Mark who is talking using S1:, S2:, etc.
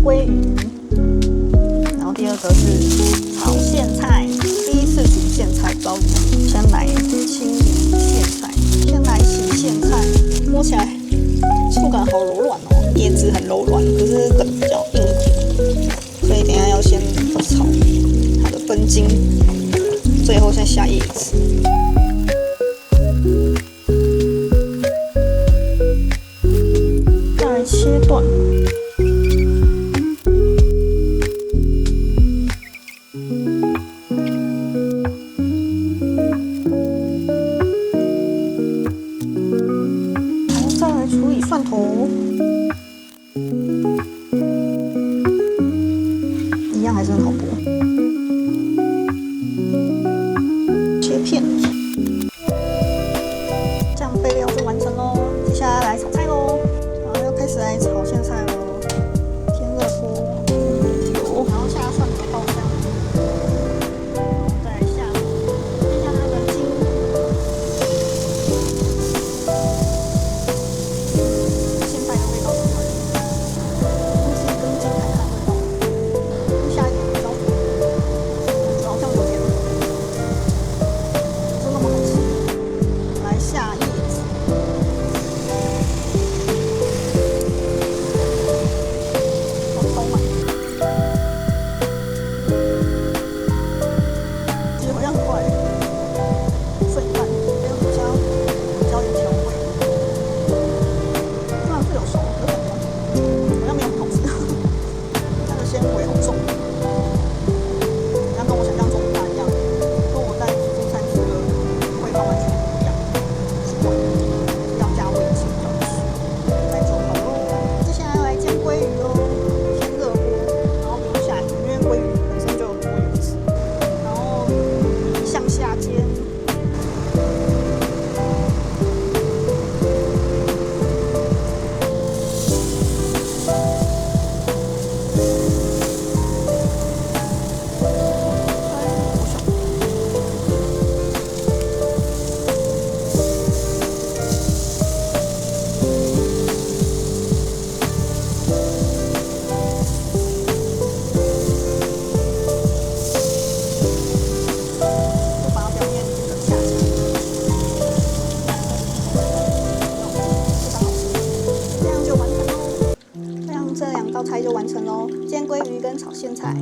S1: 鲑鱼，然后第二个是炒苋菜。第一次煮苋菜，不知道怎么，先来清理苋菜，先来洗苋菜，摸起来触感好柔软哦，叶子很柔软，可是梗比较硬一点，所以等一下要先炒它的根茎，最后再下叶子。再来切断。处理蒜头，一样还是很好剥。切片，这样备料就完成喽。接下来来炒菜喽，然后要开始来炒苋菜喽。天热锅，油，然后下蒜头爆香，然后再下它的筋。这两道菜就完成喽，煎鲑鱼跟炒苋菜。